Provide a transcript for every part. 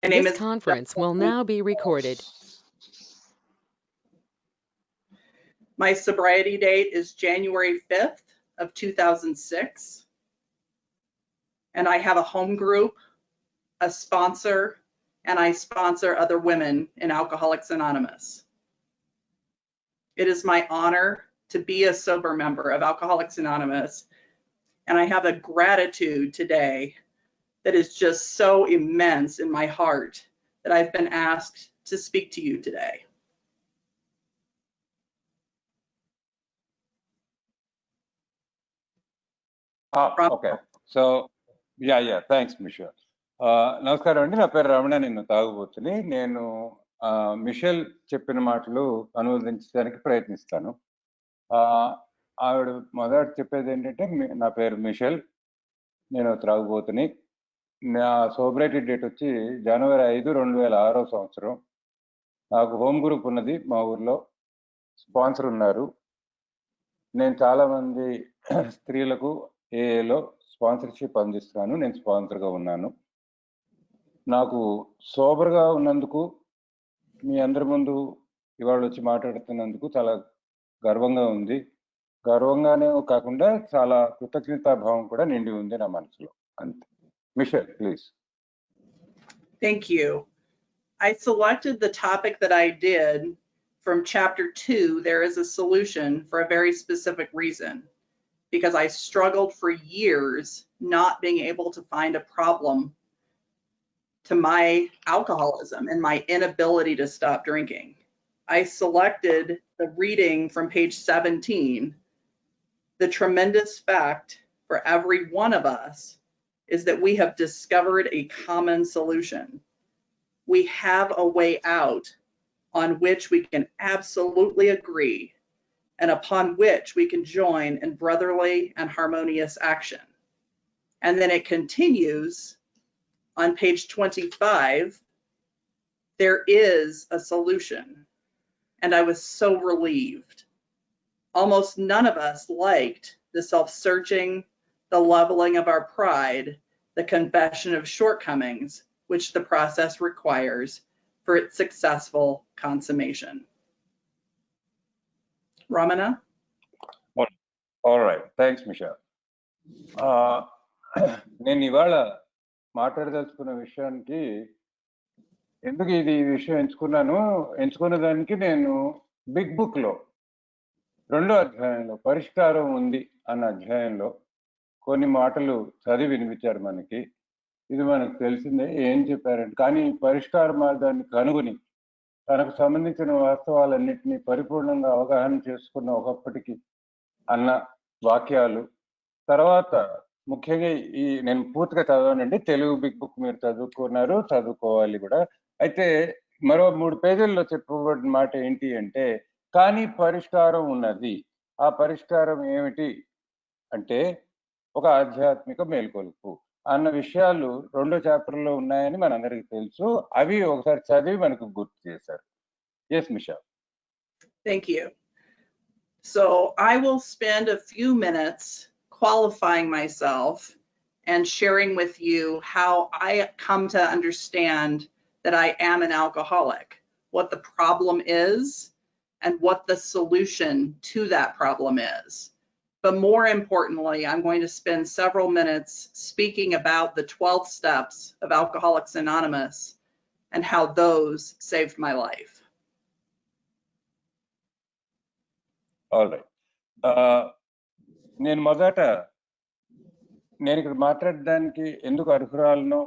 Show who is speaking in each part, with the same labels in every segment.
Speaker 1: My name
Speaker 2: This
Speaker 1: is
Speaker 2: conference will now be recorded.
Speaker 1: My sobriety date is January 5th of 2006. And I have a home group, a sponsor, and I sponsor other women in Alcoholics Anonymous. It is my honor to be a sober member of Alcoholics Anonymous, and I have a gratitude today that is just so immense in my heart that I've been asked to speak to you today.
Speaker 3: Okay. So, yeah. Thanks, Michelle. నమస్కారం అండి, నా పేరు రమణ, నేను తాగుబోతుని. నేను Mitchell చెప్పిన మాటలు అనువదించడానికి ప్రయత్నిస్తాను. ఆవిడ మొదట చెప్పేది ఏంటంటే, నా పేరు మిషెల్, నేను త్రాగుబోతుని. నా సోబ్రైటీ డేట్ వచ్చి జనవరి 5, 2006 సంవత్సరం. నాకు హోమ్ గ్రూప్ ఉన్నది మా ఊర్లో, స్పాన్సర్ ఉన్నారు. నేను చాలా మంది స్త్రీలకు ఏఏలో స్పాన్సర్షిప్ అందిస్తున్నాను. నేను స్పాన్సర్గా ఉన్నాను. నాకు సోబర్గా ఉన్నందుకు, మీ అందరి ముందు ఇవాళ వచ్చి మాట్లాడుతున్నందుకు చాలా గర్వంగా ఉంది. గర్వంగానే కాకుండా చాలా కృతజ్ఞతాభావం కూడా నిండి ఉంది నా మనసులో. అంతే. Michelle, please.
Speaker 1: Thank you. I selected the topic that I did from chapter 2, There is a Solution, for a very specific reason, because I struggled for years not being able to find a problem to my alcoholism and my inability to stop drinking. I selected the reading from page 17. The tremendous fact for every one of us is that we have discovered a common solution. We have a way out on which we can absolutely agree and upon which we can join in brotherly and harmonious action. And then it continues on page 25. There is a solution. And I was so relieved. Almost none of us liked the self-searching, the leveling of our pride, the confession of shortcomings, which the process requires for its successful consummation. Ramana?
Speaker 3: All right. Thanks, Michelle. నేను ఇవాళ మాట్లాడదలుచుకున్న విషయానికి, ఎందుకు ఈ విషయం ఎంచుకున్న దానికి నేను big book లో 2వ అధ్యాయంలో పరిష్కారం ఉంది అన్న అధ్యాయంలో కొన్ని మాటలు చదివి వినిపించారు మనకి. ఇది మనకు తెలిసిందే ఏం చెప్పారంటే, కానీ పరిష్కార మార్గాన్ని కనుగొని తనకు సంబంధించిన వాస్తవాలన్నింటినీ పరిపూర్ణంగా అవగాహన చేసుకున్న ఒకప్పటికి అన్న వాక్యాలు. తర్వాత ముఖ్యంగా నేను పూర్తిగా చదవనండి, తెలుగు బిగ్ బుక్ మీరు చదువుకోవాలి కూడా. అయితే మరో 3 పేజీల్లో చెప్పబడిన మాట ఏంటి అంటే, కానీ పరిష్కారం ఉన్నది. ఆ పరిష్కారం ఏమిటి అంటే, ఒక ఆధ్యాత్మిక మేల్కొలుపు అన్న విషయాలు 2వ చాప్టర్లో ఉన్నాయని మనందరికీ తెలుసు. అవి ఒకసారి చదివి మనకు గుర్తు చేశారు. Yes, Michelle.
Speaker 1: Thank you. So I will spend a few minutes qualifying myself and sharing with you how I come to understand that I am an alcoholic, what the problem is, and what the solution to that problem is. But more importantly, I'm going to spend several minutes speaking about the 12 steps of Alcoholics Anonymous and how those saved my life.
Speaker 3: All right. నేను ఇక్కడ మాట్లాడడానికి ఎందుకు అర్హురాలనో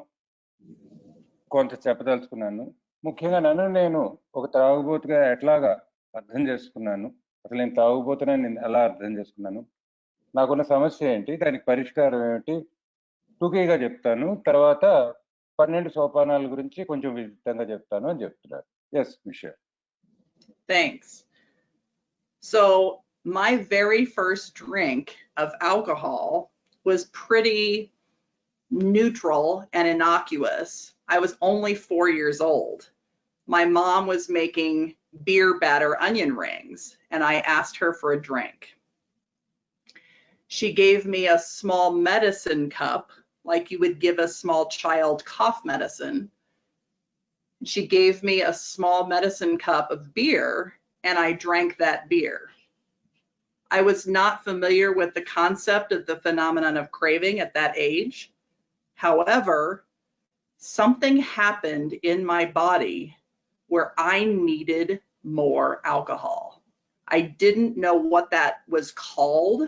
Speaker 3: కొంత చెప్పదలుచుకున్నాను. ముఖ్యంగా నేను ఒక తాగుబోతుగా ఎట్లాగా అర్థం చేసుకున్నాను, అసలు నేను తాగుబోతున్నాను నేను ఎలా అర్థం చేసుకున్నాను, నాకున్న సమస్య ఏంటి, దానికి పరిష్కారం ఏమిటి టూకీగా చెప్తాను. తర్వాత 12 సోపానాల గురించి కొంచెం విస్తృతంగా చెప్తాను అని చెప్తున్నారు. Yes Michelle.
Speaker 1: Thanks. So my very first drink of alcohol was pretty neutral and innocuous. I was only 4 years old. My mom was making beer batter onion rings, and I asked her for a drink. She gave me a small medicine cup, like you would give a small child cough medicine, She gave me a small medicine cup of beer, and I drank that beer. I was not familiar with the concept of the phenomenon of craving at that age. However, something happened in my body where I needed more alcohol. I didn't know what that was called,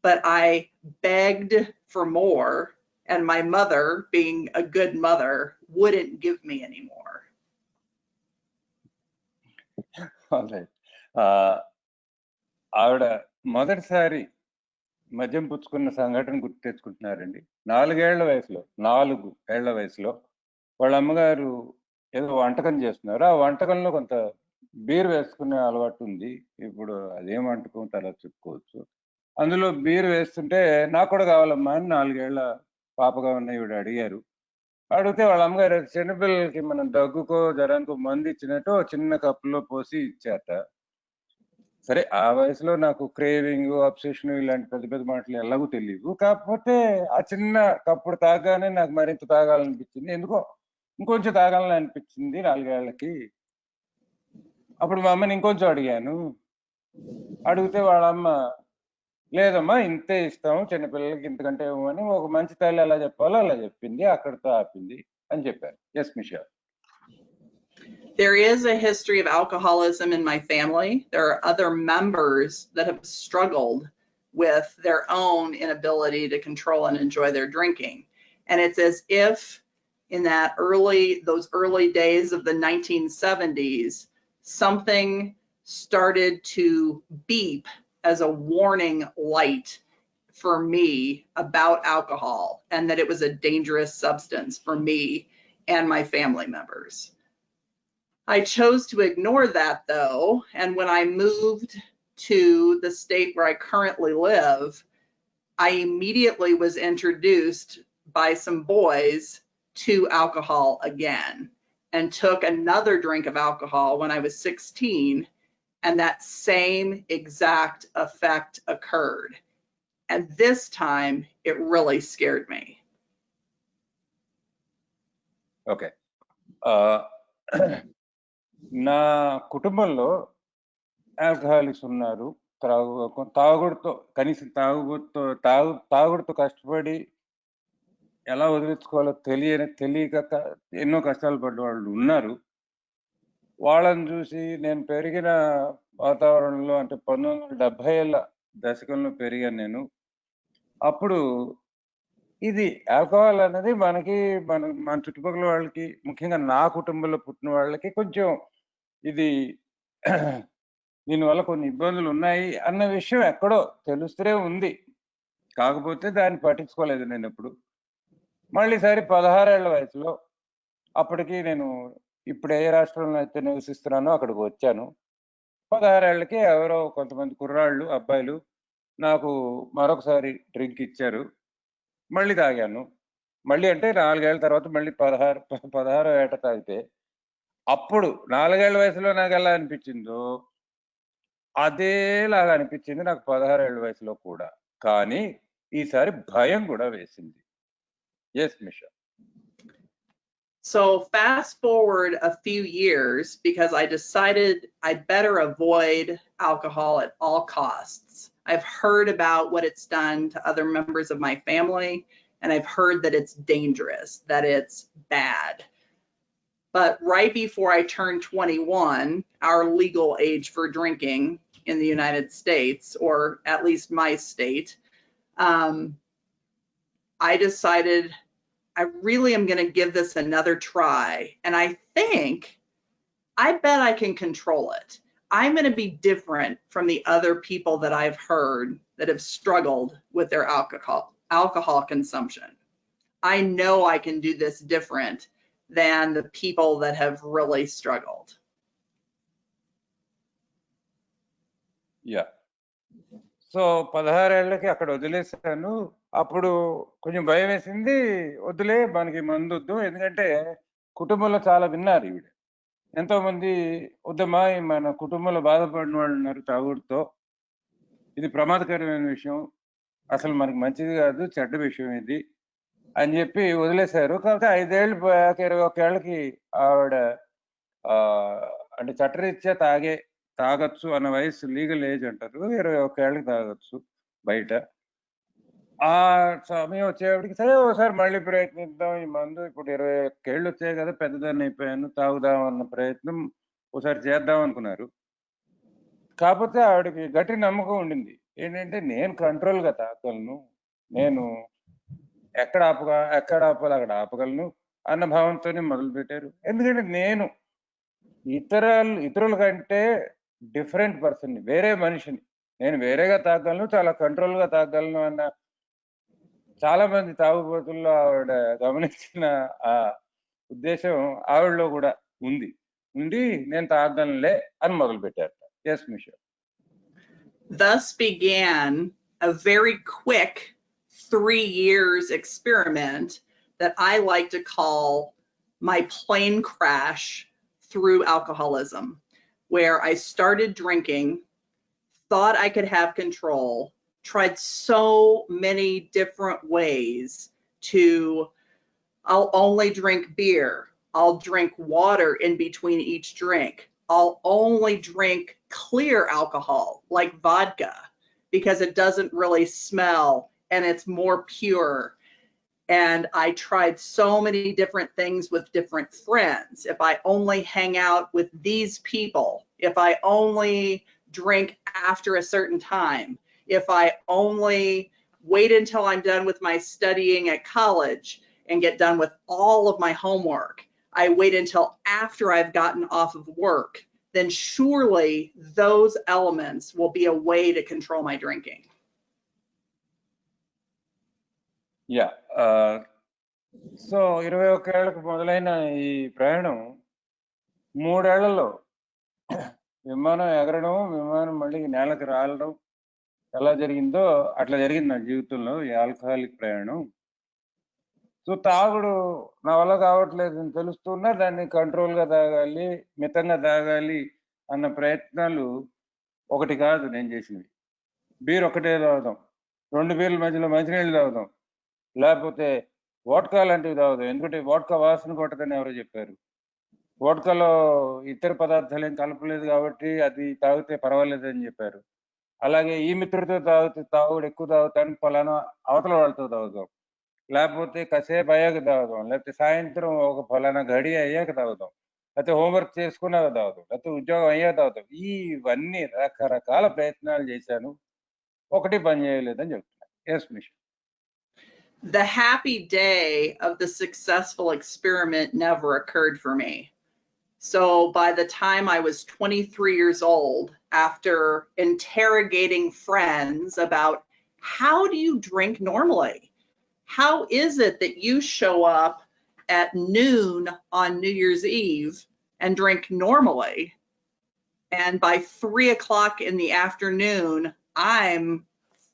Speaker 1: but I begged for more, and my mother, being a good mother, wouldn't give me any more.
Speaker 3: Alright. ఆవిడ మొదటిసారి మద్యం పుచ్చుకున్న సంఘటన గుర్తు తెచ్చుకుంటున్నారండి. 4 ఏళ్ల వయసులో వాళ్ళ అమ్మగారు ఏదో వంటకం చేస్తున్నారు. ఆ వంటకంలో కొంత బీర్ వేసుకునే అలవాటు ఉంది. ఇప్పుడు అదేం వంటకం తర్వాత చెప్పుకోవచ్చు. అందులో బీర్ వేస్తుంటే నాకు కూడా కావాలమ్మా అని 4 ఏళ్ల పాపగా ఉన్న ఈవిడ అడిగారు. అడిగితే వాళ్ళ అమ్మగారు చిన్నపిల్లలకి మనం దగ్గుకో జ్వరానికో మందు ఇచ్చినట్టు చిన్న కప్పులో పోసి ఇచ్చారట. సరే ఆ వయసులో నాకు క్రేవింగ్, అబ్సెషన్ ఇలాంటి పెద్ద పెద్ద మాటలు ఎలాగో తెలియదు. కాకపోతే ఆ చిన్న కప్పుడు తాగానే నాకు మరింత తాగాలనిపించింది. ఎందుకో ఇంకొంచెం తాగాలని అనిపించింది 4 ఏళ్లకి. అప్పుడు మా అమ్మని ఇంకొంచెం అడిగాను. అడిగితే వాళ్ళ అమ్మ లేదమ్మా ఇంతే ఇస్తాము చిన్నపిల్లలకి ఇంతకంటే ఇవ్వమని ఒక మంచి తల్లి ఎలా చెప్పాలో అలా చెప్పింది. అక్కడితో ఆపింది అని చెప్పారు. Yes Misha.
Speaker 1: There is a history of alcoholism in my family. There are other members that have struggled with their own inability to control and enjoy their drinking. And it's as if in those early days of the 1970s, something started to beep as a warning light for me about alcohol, and that it was a dangerous substance for me and my family members. I chose to ignore that though, and when I moved to the state where I currently live, I immediately was introduced by some boys to alcohol again, and took another drink of alcohol when I was 16, and that same exact effect occurred. And this time it really scared me.
Speaker 3: Okay. నా కుటుంబంలో alcoholics ఉన్నారు. తాగుడుతో కనీసం తాగుడుతో కష్టపడి ఎలా వదిలించుకోవాలో తెలియక ఎన్నో కష్టాలు పడ్డ వాళ్ళు ఉన్నారు. వాళ్ళని చూసి నేను పెరిగిన వాతావరణంలో అంటే 1970ల దశకంలో పెరిగాను నేను. అప్పుడు ఇది ఆల్కహాల్ అనేది మన చుట్టుపక్కల వాళ్ళకి, ముఖ్యంగా నా కుటుంబంలో పుట్టిన వాళ్ళకి కొంచెం ఇది దీనివల్ల కొన్ని ఇబ్బందులు ఉన్నాయి అన్న విషయం ఎక్కడో తెలుస్తూనే ఉంది. కాకపోతే దాన్ని పట్టించుకోలేదు నేను ఎప్పుడు. మళ్ళీసారి 16 ఏళ్ల వయసులో, అప్పటికి నేను ఇప్పుడు ఏ రాష్ట్రంలో అయితే నివసిస్తున్నానో అక్కడికి వచ్చాను. 16 ఏళ్ళకి ఎవరో కొంతమంది కుర్రాళ్ళు, అబ్బాయిలు నాకు మరొకసారి డ్రింక్ ఇచ్చారు. మళ్ళీ తాగాను. మళ్ళీ అంటే 4 ఏళ్ల తర్వాత మళ్ళీ 16వ ఏట తాగితే, అప్పుడు 4 ఏళ్ల వయసులో నాకు ఎలా అనిపించిందో అదేలాగా అనిపించింది నాకు 16 ఏళ్ల వయసులో కూడా. కానీ ఈసారి భయం కూడా వేసింది. Yes Misha.
Speaker 1: So fast forward a few years, because I decided I'd better avoid alcohol at all costs. I've heard about what it's done to other members of my family, and I've heard that it's dangerous, that it's bad. But right before I turned 21, our legal age for drinking in the United States, or at least my state, I decided I really am going to give this another try. And I bet I can control it. I'm going to be different from the other people that I've heard that have struggled with their alcohol consumption. I know I can do this different than the people that have really struggled.
Speaker 3: Yeah. So 16 ఏళ్ళకి అక్కడ వదిలేసాను. అప్పుడు కొంచెం భయం వేసింది. వద్దులే మనకి మందు వద్దు, ఎందుకంటే కుటుంబంలో చాలా విన్నారు ఈవిడ. ఎంతో మంది వద్దమ్మా మన కుటుంబంలో బాధపడిన వాళ్ళు ఉన్నారు తాగుడుతో, ఇది ప్రమాదకరమైన విషయం, అసలు మనకి మంచిది కాదు, చెడ్డ విషయం ఇది, అని చెప్పి వదిలేశారు. కాకపోతే 5 ఏళ్ళు పోయాక 21 ఏళ్ళకి ఆవిడ అంటే చట్టరీత్యా తాగొచ్చు అన్న వయసు లీగల్ ఏజ్ అంటారు. 21 ఏళ్ళకి తాగొచ్చు బయట. ఆ సమయం వచ్చేప్పటికి సరే ఒకసారి మళ్ళీ ప్రయత్నిద్దాం ఈ మందు. ఇప్పుడు 21 ఏళ్ళు వచ్చాయి కదా, పెద్దదాన్ని అయిపోయాను, తాగుదాం అన్న ప్రయత్నం ఒకసారి చేద్దాం అనుకున్నారు. కాకపోతే ఆవిడకి గట్టి నమ్మకం ఉండింది ఏంటంటే నేను కంట్రోల్గా తాగలను, నేను ఎక్కడ ఆపాలి అక్కడ ఆపగలను అన్న భావంతోనే మొదలు పెట్టారు. ఎందుకంటే నేను ఇతరుల కంటే డిఫరెంట్ పర్సన్ని, వేరే మనిషిని, నేను వేరేగా తాగలను, చాలా కంట్రోల్గా తాగలను అన్న చాలా మంది తాగుబోతుల్లో ఆవిడ గమనించిన ఆ ఉద్దేశం ఆవిడలో కూడా ఉండి నేను తాగలనులే అని మొదలు పెట్టారు. Yes Misha.
Speaker 1: Thus began a very quick 3 years experiment that I like to call my plane crash through alcoholism, where I started drinking, thought I could have control, tried so many different ways to, I'll only drink beer, I'll drink water in between each drink, I'll only drink clear alcohol like vodka because it doesn't really smell and it's more pure. And I tried so many different things with different friends. If I only hang out with these people, if I only drink after a certain time, if I only wait until I'm done with my studying at college and get done with all of my homework, I wait until after I've gotten off of work, then surely those elements will be a way to control my drinking.
Speaker 3: Yeah. So 21 ఏళ్ళకు మొదలైన ఈ ప్రయాణం 3 ఏళ్లలో విమానం ఎగరడం, విమానం మళ్ళీ నేలకు రాలడం ఎలా జరిగిందో అట్లా జరిగింది నా జీవితంలో ఈ ఆల్కహాలిక్ ప్రయాణం. సో తాగుడు నా వల్ల కావట్లేదు అని తెలుస్తున్నా దాన్ని కంట్రోల్గా తాగాలి, మితంగా తాగాలి అన్న ప్రయత్నాలు ఒకటి కాదు నేను చేసినవి. బీర్ ఒకటే తాగుదాం, 2 బీర్ల మధ్యలో మంచినీళ్ళు తాగుదాం, లేకపోతే వోడ్కా లాంటివి తాగుదాం. ఎందుకంటే వోడ్కా వాసన కొట్టదని ఎవరో చెప్పారు. వోడ్కాలో ఇతర పదార్థాలు ఏం కలపలేదు కాబట్టి అది తాగితే పర్వాలేదని చెప్పారు. అలాగే ఈ మిత్రుడితో తాగుడు ఎక్కువ తాగుతాను, ఫలానా అవతల వాళ్ళతో తాగుదాం, లేకపోతే కాసేపు అయ్యాక తాగుదాం, లేకపోతే సాయంత్రం ఒక ఫలానా గడి అయ్యాక తాగుదాం, లేకపోతే హోంవర్క్ చేసుకున్నాక తాగుదాం, లేకపోతే ఉద్యోగం అయ్యాక తాగుదాం. ఇవన్నీ రకరకాల ప్రయత్నాలు చేశాను, ఒకటి పని చేయలేదని చెప్తున్నాను. Yes mission.
Speaker 1: The happy day of the successful experiment never occurred for me. So by the time I was 23 years old, after interrogating friends about how do you drink normally? How is it that you show up at noon on New Year's Eve and drink normally, and by 3 o'clock in the afternoon, I'm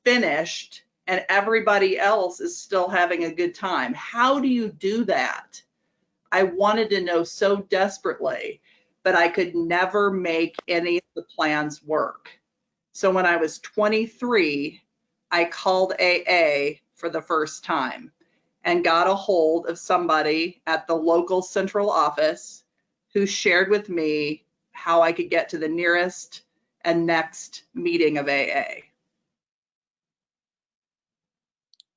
Speaker 1: finished and everybody else is still having a good time? How do you do that? I wanted to know so desperately, but I could never make any of the plans work. So when I was 23, I called AA for the first time and got a hold of somebody at the local central office who shared with me how I could get to the nearest and next meeting of AA.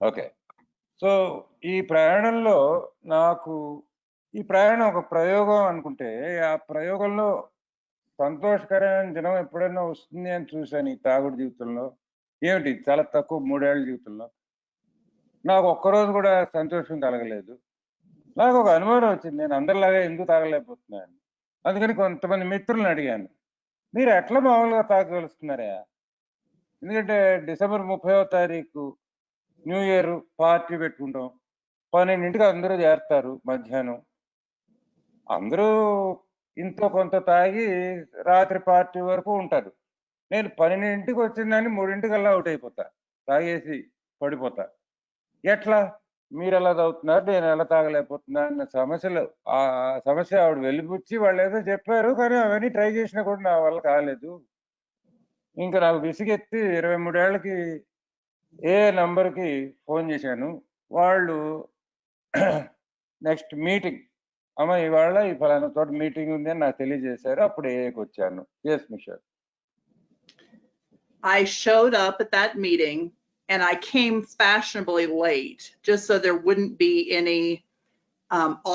Speaker 3: Okay. So ఈ ప్రయాణంలో ఈ ప్రయాణం ఒక ప్రయోగం అనుకుంటే, ఆ ప్రయోగంలో సంతోషకరమైన దినం ఎప్పుడైనా వస్తుంది అని చూశాను ఈ తాగుడు జీవితంలో. ఏమిటి చాలా తక్కువ 3 ఏళ్ల జీవితంలో నాకు ఒక్కరోజు కూడా సంతోషం కలగలేదు. నాకు ఒక అనుమానం వచ్చింది, నేను అందరిలాగా ఎందుకు తాగలేకపోతున్నాను. అందుకని కొంతమంది మిత్రులను అడిగాను, మీరు ఎట్లా మామూలుగా తాగలుస్తున్నారా? ఎందుకంటే డిసెంబర్ 30వ తారీఖు న్యూ ఇయర్ పార్టీ పెట్టుకుంటాం, 12ంటికి అందరూ చేరుతారు, మధ్యాహ్నం అందరూ ఇంతో కొంత తాగి రాత్రి పార్టీ వరకు ఉంటారు. నేను 12ంటికి వచ్చిందని 3ంటికల్లా అవుట్ అయిపోతా, తాగేసి పడిపోతా. ఎట్లా మీరు ఎలా తాగుతున్నారు, నేను ఎలా తాగలేకపోతున్నా అన్న ఆ సమస్య ఆవిడ వెళ్ళిపుచ్చి వాళ్ళు ఏదో చెప్పారు, కానీ అవన్నీ ట్రై చేసినా కూడా నా వల్ల కాలేదు. ఇంకా నాకు విసిగెత్తి 23 ఏళ్ళకి ఏ నంబర్కి ఫోన్ చేశాను. వాళ్ళు నెక్స్ట్ మీటింగ్, అమ్మ ఇవాళ ఈ ఫలానా చోట మీటింగ్ ఉంది అని నాకు తెలియజేశారు. అప్పుడు ఏకి వచ్చాను. Yes Michelle.
Speaker 1: I showed up at that meeting and I came fashionably late just so there wouldn't be any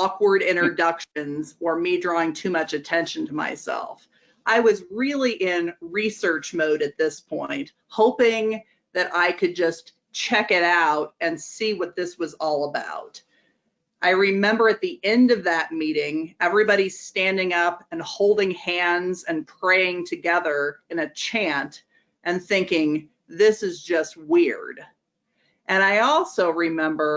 Speaker 1: awkward introductions or me drawing too much attention to myself. I was really in research mode at this point, hoping that I could just check it out and see what this was all about. I remember at the end of that meeting, everybody standing up and holding hands and praying together in a chant and thinking, this is just weird. And I also remember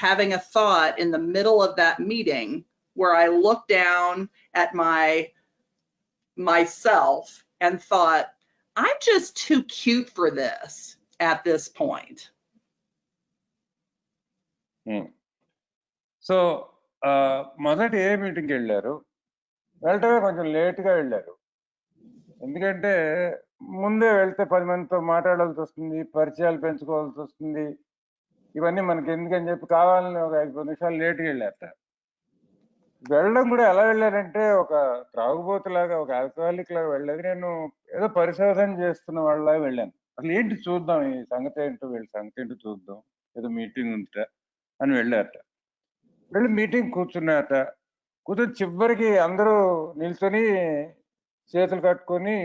Speaker 1: having a thought in the middle of that meeting where I looked down at myself and thought, I'm just too cute for this at this point.
Speaker 3: So మొదటి ఏ మీటింగ్కి వెళ్ళారు? వెళ్ళటమే కొంచెం లేట్గా వెళ్ళారు. ఎందుకంటే ముందే వెళ్తే 10 మందితో మాట్లాడాల్సి వస్తుంది, పరిచయాలు పెంచుకోవాల్సి వస్తుంది. ఇవన్నీ మనకి ఎందుకని చెప్పి కావాలని ఒక 5 నిమిషాలు లేట్గా వెళ్ళారట. వెళ్ళడం కూడా ఎలా వెళ్ళారంటే ఒక త్రాగుబోతులాగా, ఒక ఆల్కహాలిక్ లాగా వెళ్ళలేదు. నేను ఏదో పరిశోధన చేస్తున్న వాళ్ళలాగా వెళ్ళాను. అసలు ఏంటి చూద్దాం, ఈ సంగతి ఏంటో, వీళ్ళ సంగతి ఏంటో చూద్దాం, ఏదో మీటింగ్ ఉందిట అని వెళ్ళారట. వెళ్ళి మీటింగ్ కూర్చున్నారట. కూర్చొని చివరికి అందరూ నిల్చొని చేతులు పట్టుకొని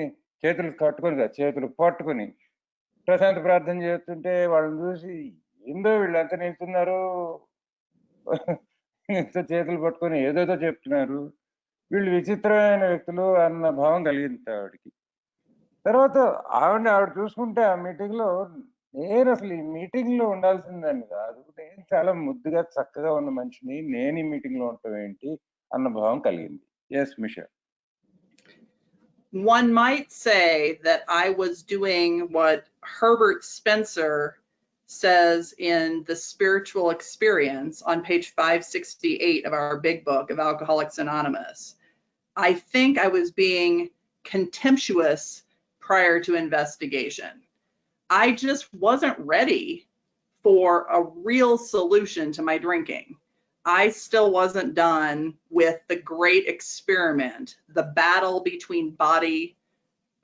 Speaker 3: ప్రశాంత ప్రార్థన చేస్తుంటే వాళ్ళని చూసి ఏందో వీళ్ళంతా నిల్చున్నారు, చేతులు పట్టుకొని ఏదేదో చెప్తున్నారు, వీళ్ళు విచిత్రమైన వ్యక్తులు అన్న భావం కలిగింది ఆవిడకి. తర్వాత ఆవిడ చూసుకుంటే ఆ మీటింగ్ లో నేను అసలు ఈ మీటింగ్ లో ఉండాల్సిందని కాదు, నేను చాలా ముద్దుగా చక్కగా ఉన్న మనిషిని, నేను ఈ మీటింగ్ లో ఉండటం ఏంటి అన్న భావం కలిగింది. Yes Michelle.
Speaker 1: One might say that I was doing what Herbert Spencer says in The Spiritual Experience on page 568 of our big book of Alcoholics Anonymous. I think I was being contemptuous prior to investigation. I just wasn't ready for a real solution to my drinking. I still wasn't done with the great experiment, the battle between body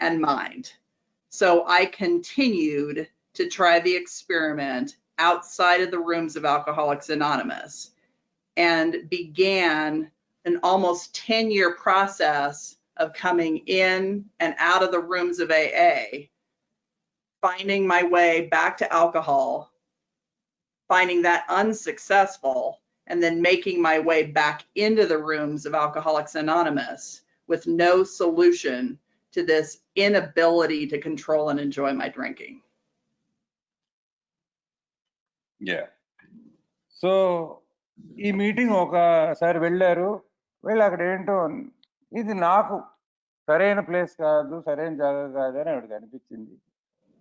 Speaker 1: and mind. So I continued to try the experiment outside of the rooms of Alcoholics Anonymous and began an almost 10-year process of coming in and out of the rooms of AA, finding my way back to alcohol, finding that unsuccessful, and then making my way back into the rooms of Alcoholics Anonymous with no solution to this inability to control and enjoy my drinking.
Speaker 3: Yeah. So ఈ meeting ఒకసారి వెళ్ళారు. వెళ్ళి అక్కడ ఏంటో ఇది నాకు సరైన place కాదు, సరైన జాగా కాదు అని ఆవిడకి అనిపించింది.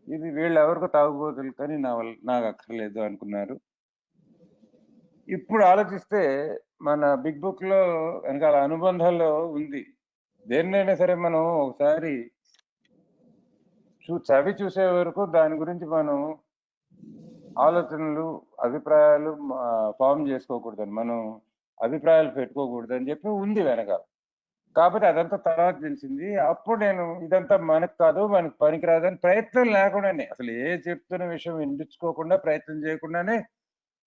Speaker 3: ఇది వీళ్ళు ఎవరికో తాగుబోతులు కానీ నాకు అక్కర్లేదు అనుకున్నారు. ఇప్పుడు ఆలోచిస్తే మన బిగ్ బుక్ లో వెనకాల అనుబంధాల్లో ఉంది. దేన్నైనా సరే మనం ఒకసారి చవి చూసే వరకు దాని గురించి మనం ఆలోచనలు, అభిప్రాయాలు ఫామ్ చేసుకోకూడదని, మనం అభిప్రాయాలు పెట్టుకోకూడదని చెప్పి ఉంది వెనకాల. కాబట్టి అదంతా తర్వాత తెలిసింది. అప్పుడు నేను ఇదంతా మనకు కాదు, మనకు పనికిరాదని ప్రయత్నం లేకుండానే, అసలు ఏ చెప్తున్న విషయం వినిపించుకోకుండా, ప్రయత్నం చేయకుండానే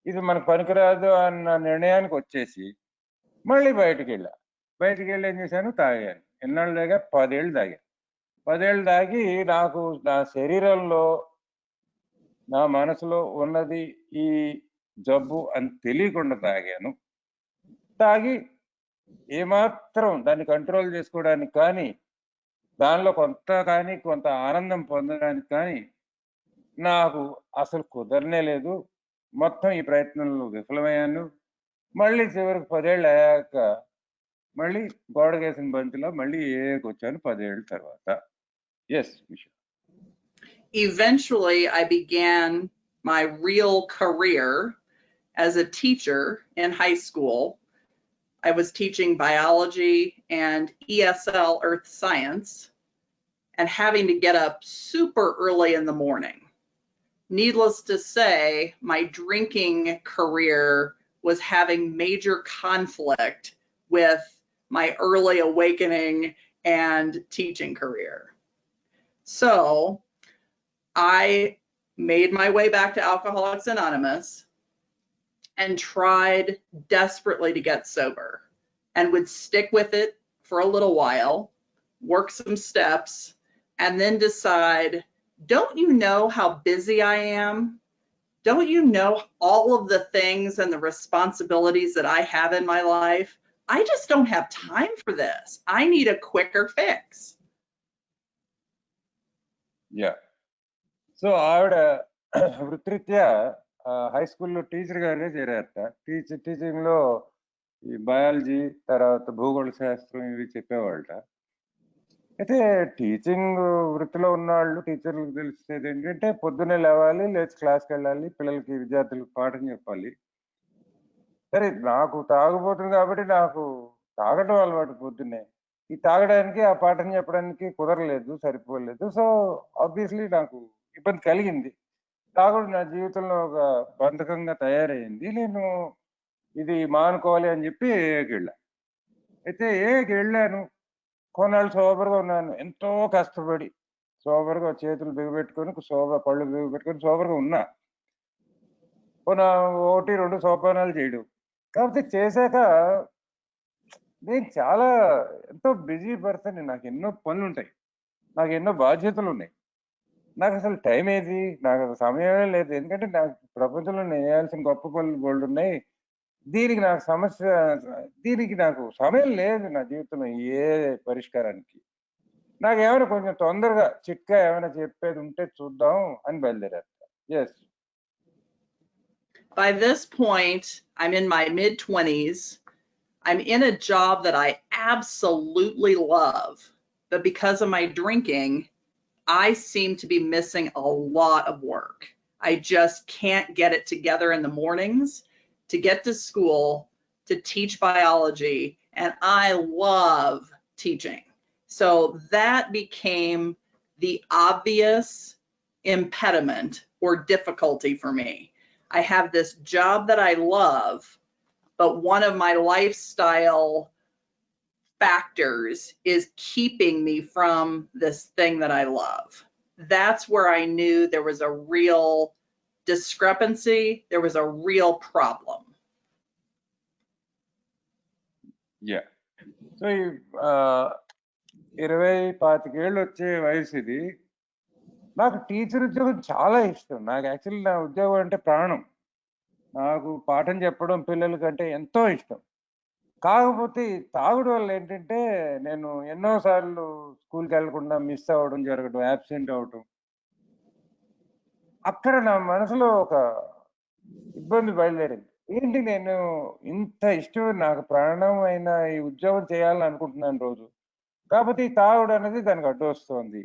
Speaker 3: ఇది మనకు పనికిరాదు అన్న నిర్ణయానికి వచ్చేసి మళ్ళీ బయటికి వెళ్ళి ఏం చేశాను, తాగాను. ఎన్నాళ్ళు దాకా? 10 ఏళ్ళు తాగాను. 10 ఏళ్ళు తాగి నాకు నా శరీరంలో, నా మనసులో ఉన్నది ఈ జబ్బు అని తెలియకుండా తాగాను. తాగి ఏమాత్రం దాన్ని కంట్రోల్ చేసుకోవడానికి కానీ, దానిలో కొంత ఆనందం పొందడానికి కానీ నాకు అసలు కుదరనే లేదు. మొత్తం ఈ ప్రయత్నంలో విఫలమయ్యాను. మళ్ళీ చివరికి 10 ఏళ్ళు అయ్యాక మళ్ళీ గోడకేసిన బంతిలో మళ్ళీ వచ్చాను 10 ఏళ్ళ తర్వాత. Yes Michelle.
Speaker 1: Eventually, I began my real career as a teacher in high school. I was teaching biology and ESL earth science and having to get up super early in the morning. Needless to say, my drinking career was having major conflict with my early awakening and teaching career. So I made my way back to Alcoholics Anonymous and tried desperately to get sober, and would stick with it for a little while, work some steps, and then decide, don't you know how busy I am? Don't you know all of the things and the responsibilities that I have in my life? I just don't have time for this. I need a quicker fix.
Speaker 3: Yeah so ఆవిడ వృత్తిరీత్యా high స్కూల్లో teacher గానే చేరారట. Teaching లో ఈ biology, తర్వాత భూగోళ శాస్త్రం ఇవి చెప్పేవాళ్ళట. అయితే టీచింగ్ వృత్తిలో ఉన్న వాళ్ళు, టీచర్లకు తెలిసేది ఏంటంటే పొద్దున్నే లేవాలి, లేచి క్లాస్కి వెళ్ళాలి, పిల్లలకి విద్యార్థులకు పాఠం చెప్పాలి. సరే, నాకు తాగుబోతుంది కాబట్టి నాకు తాగడం అలవాటు పొద్దున్నే. ఈ తాగడానికి ఆ పాఠం చెప్పడానికి కుదరలేదు, సరిపోలేదు. సో ఆబ్వియస్లీ నాకు ఇబ్బంది కలిగింది. తాగుడు నా జీవితంలో ఒక బంధకంగా తయారైంది. నేను ఇది మానుకోవాలి అని చెప్పి ఏకి వెళ్ళా. అయితే ఏకి వెళ్ళాను, కొన్నాళ్ళు సోబర్గా ఉన్నాను. ఎంతో కష్టపడి సోబర్గా చేతులు బిగబెట్టుకొని, పళ్ళు బిగబెట్టుకొని సోబర్గా ఉన్నా. ఒకటి రెండు సోపానాలు చేయడం. కాకపోతే చేశాక నేను చాలా ఎంతో బిజీ పర్సన్. నాకు ఎన్నో పనులు ఉంటాయి, నాకు ఎన్నో బాధ్యతలు ఉన్నాయి. నాకు అసలు టైం ఏది, నాకు అసలు సమయమే లేదు. ఎందుకంటే నాకు ప్రపంచంలో నేను చేయాల్సిన గొప్ప పనులు బోల్డ్ ఉన్నాయి. దీనికి నాకు సమయం లేదు నా జీవితంలో ఏ పరిష్కారానికి. నాకు ఏమైనా కొంచెం తొందరగా చిట్కా ఏమైనా చెప్పేది ఉంటే చూద్దాం అని బయలుదేరారు. Yes.
Speaker 1: By this point, I'm in my mid-20s. I'm in a job that I absolutely love, but because of my drinking, I seem to be missing a lot of work. I just can't get it together in the mornings to get to school, to teach biology, and I love teaching. So that became the obvious impediment or difficulty for me. I have this job that I love, but one of my lifestyle factors is keeping me from this thing that I love. That's where I knew there was a real discrepancy, there was a real problem.
Speaker 3: Yeah. So 20-25 వచ్చే వయసు ఇది. నాకు teacher ఉద్యోగం చాలా ఇష్టం. నాకు actually నా ఉద్యోగం అంటే ప్రాణం. నాకు పాఠం చెప్పడం పిల్లలకంటే ఎంతో ఇష్టం. కాకపోతే తాగుడు వల్ల ఏంటంటే నేను ఎన్నోసార్లు స్కూల్కి వెళ్లకుండా మిస్ అవ్వడం జరగడం, యాబ్సెంట్ అవ్వడం. అక్కడ నా మనసులో ఒక ఇబ్బంది బయలుదేరింది. ఏంటి, నేను ఇంత ఇష్టం, నాకు ప్రాణం అయిన ఈ ఉద్యోగం చేయాలని అనుకుంటున్నాను రోజు, కాకపోతే ఈ తాగుడు అనేది దానికి అడ్డు వస్తుంది.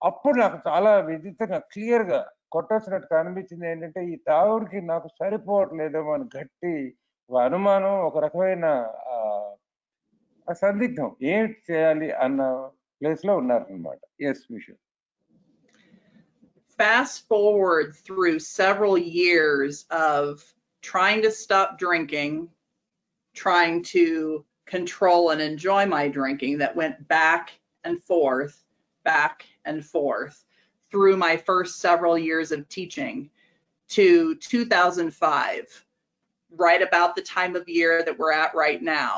Speaker 3: అప్పుడు నాకు చాలా విదితంగా క్లియర్గా కొట్టొచ్చినట్టు కనిపించింది ఏంటంటే ఈ తాగుడికి నాకు సరిపోవట్లేదేమో అని గట్టి ఒక అనుమానం, ఒక రకమైన సందిగ్ధం, ఏంటి చేయాలి అన్న ప్లేస్ లో ఉన్నారనమాట. ఎస్ విషయం.
Speaker 1: Fast forward through several years of trying to stop drinking, trying to control and enjoy my drinking, that went back and forth through my first several years of teaching, to 2005, right about the time of year that we're at right now.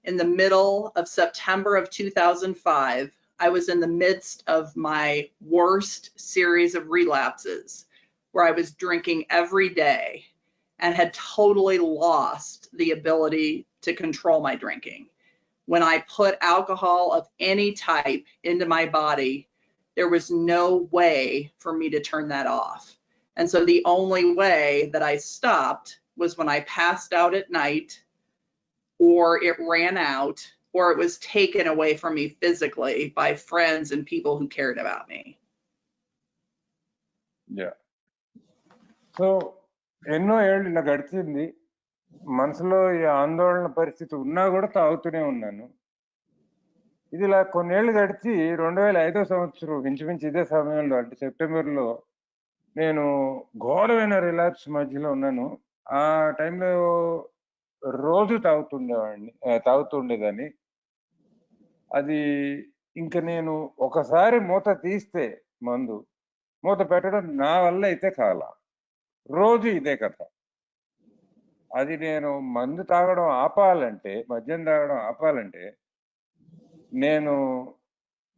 Speaker 1: In the middle of September of 2005, I was in the midst of my worst series of relapses, where I was drinking every day and had totally lost the ability to control my drinking. When I put alcohol of any type into my body, there was no way for me to turn that off. And so the only way that I stopped was when I passed out at night, or it ran out, or it was taken away from me physically by friends and people who cared about me.
Speaker 3: Yeah. So ఎన్నో ఏళ్ళు ఇలా గడిచింది. మనసులో ఈ ఆందోళన పరిస్థితి ఉన్నా కూడా తాగుతూనే ఉన్నాను. ఇది ఇలా కొన్నేళ్ళు గడిచి 2005 సంవత్సరం ఇంచుమించు ఇదే సమయంలో, అంటే సెప్టెంబర్లో, నేను ఘోరమైన రిలాప్స్ మధ్యలో ఉన్నాను. ఆ టైంలో రోజు తాగుతుండేదాన్ని. అది ఇంక నేను ఒకసారి మూత తీస్తే మందు, మూత పెట్టడం నా వల్ల అయితే కాల. రోజు ఇదే కథ. అది నేను మందు తాగడం ఆపాలంటే, మద్యం తాగడం ఆపాలంటే నేను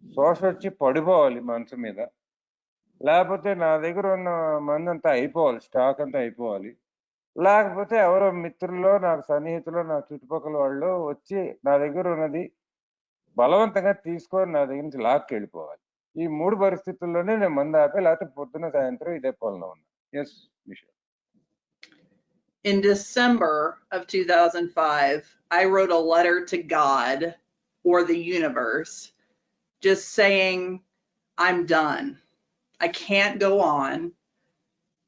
Speaker 3: శోషొచ్చి పడిపోవాలి మంచం మీద, లేకపోతే నా దగ్గర ఉన్న మందంతా అయిపోవాలి, స్టాక్ అంతా అయిపోవాలి, లేకపోతే ఎవరో మిత్రుల్లో, నాకు సన్నిహితులో, నా చుట్టుపక్కల వాళ్ళు వచ్చి నా దగ్గర ఉన్నది బలవంతంగా తీసుకొని నా దగ్గర నుంచి లాక్కెళ్ళిపోవాలి. ఈ 3 పరిస్థితుల్లోనే నేను మందు ఆపే, లేకపోతే పొద్దున్న సాయంత్రం ఇదే పనిలో ఉన్నా. ఎస్ విషయం.
Speaker 1: In December of 2005, I wrote a letter to God or the universe just saying, I'm done. I can't go on.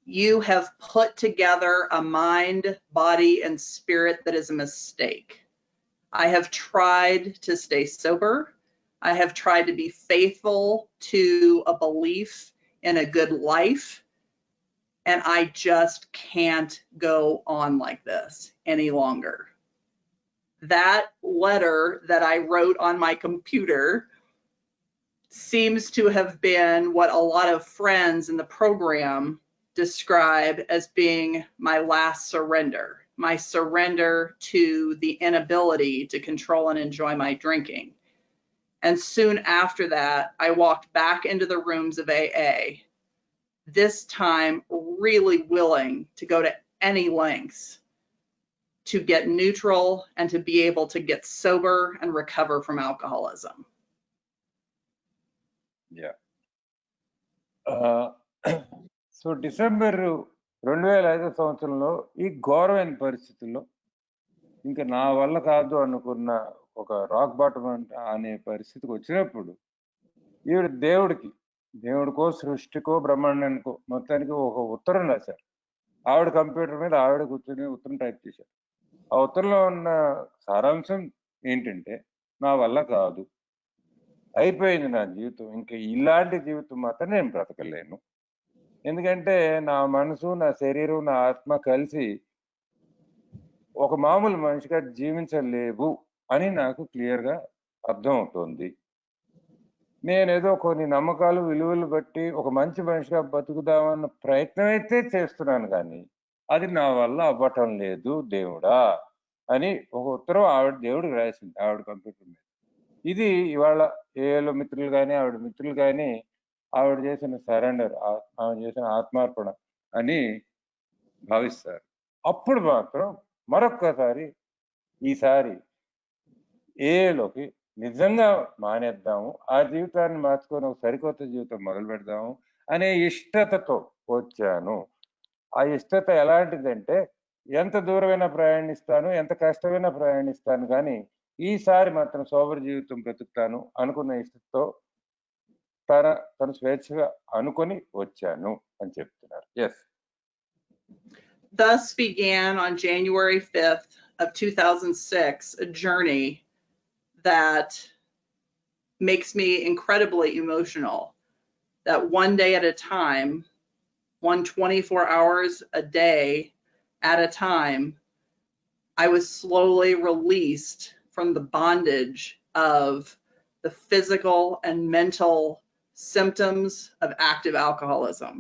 Speaker 1: You have put together a mind, body, and spirit that is a mistake. I have tried to stay sober. I have tried to be faithful to a belief in a good life. And I just can't go on like this any longer. That letter that I wrote on my computer seems to have been what a lot of friends in the program describe as being my last surrender, my surrender to the inability to control and enjoy my drinking. And soon after that, I walked back into the rooms of AA, this time really willing to go to any lengths to get neutral and to be able to get sober and recover from alcoholism.
Speaker 3: Yeah. So December 2005 సంవత్సరంలో ఈ ఘోరమైన పరిస్థితుల్లో ఇంకా నా వల్ల కాదు అనుకున్న ఒక రాక్ బాటమ్ అనే పరిస్థితికి వచ్చినప్పుడు ఈవిడ దేవుడికో, సృష్టికో, బ్రహ్మాండానికో మొత్తానికి ఒక ఉత్తరం రాశారు. ఆవిడ కంప్యూటర్ మీద ఆవిడ కూర్చొని ఉత్తరం టైప్ చేశారు. ఆ ఉత్తరంలో ఉన్న సారాంశం ఏంటంటే, నా వల్ల కాదు, అయిపోయింది నా జీవితం, ఇంకా ఇలాంటి జీవితం మాత్రం నేను బ్రతకలేను. ఎందుకంటే నా మనసు, నా శరీరం, నా ఆత్మ కలిసి ఒక మామూలు మనిషిగా జీవించలేవు అని నాకు క్లియర్గా అర్థం అవుతోంది. నేనేదో కొన్ని నమ్మకాలు, విలువలు బట్టి ఒక మంచి మనిషిగా బతుకుదామన్న ప్రయత్నం అయితే చేస్తున్నాను, కానీ అది నా వల్ల అవ్వటం లేదు దేవుడా అని ఒక ఉత్తరం ఆవిడ దేవుడికి రాసింది ఆవిడ కంప్యూటర్ మీద. ఇది ఇవాళ ఏలో మిత్రులు కానీ, ఆవిడ మిత్రులు కానీ ఆవిడ చేసిన సరెండర్, ఆవిడ చేసిన ఆత్మార్పణ అని భావిస్తారు. అప్పుడు మాత్రం మరొక్కసారి ఈసారి ఏలోకి నిజంగా మానేద్దాము, ఆ జీవితాన్ని మార్చుకొని ఒక సరికొత్త జీవితం మొదలు పెడదాము అనే ఇష్టతతో వచ్చాను. ఆ ఇష్టత ఎలాంటిదంటే, ఎంత దూరమైనా ప్రయాణిస్తాను, ఎంత కష్టమైనా ప్రయాణిస్తాను, కానీ ఈసారి మాత్రం సోబర్ జీవితం బ్రతుకుతాను అనుకున్న ఇష్టతో తను స్వేచ్ఛగా అనుకొని వచ్చాను అని చెప్తున్నారు. Yes.
Speaker 1: Thus began on January 5th of 2006 a journey that makes me incredibly emotional, that one day at a time, 24 hours a day at a time, I was slowly released from the bondage of the physical and mental symptoms of active alcoholism.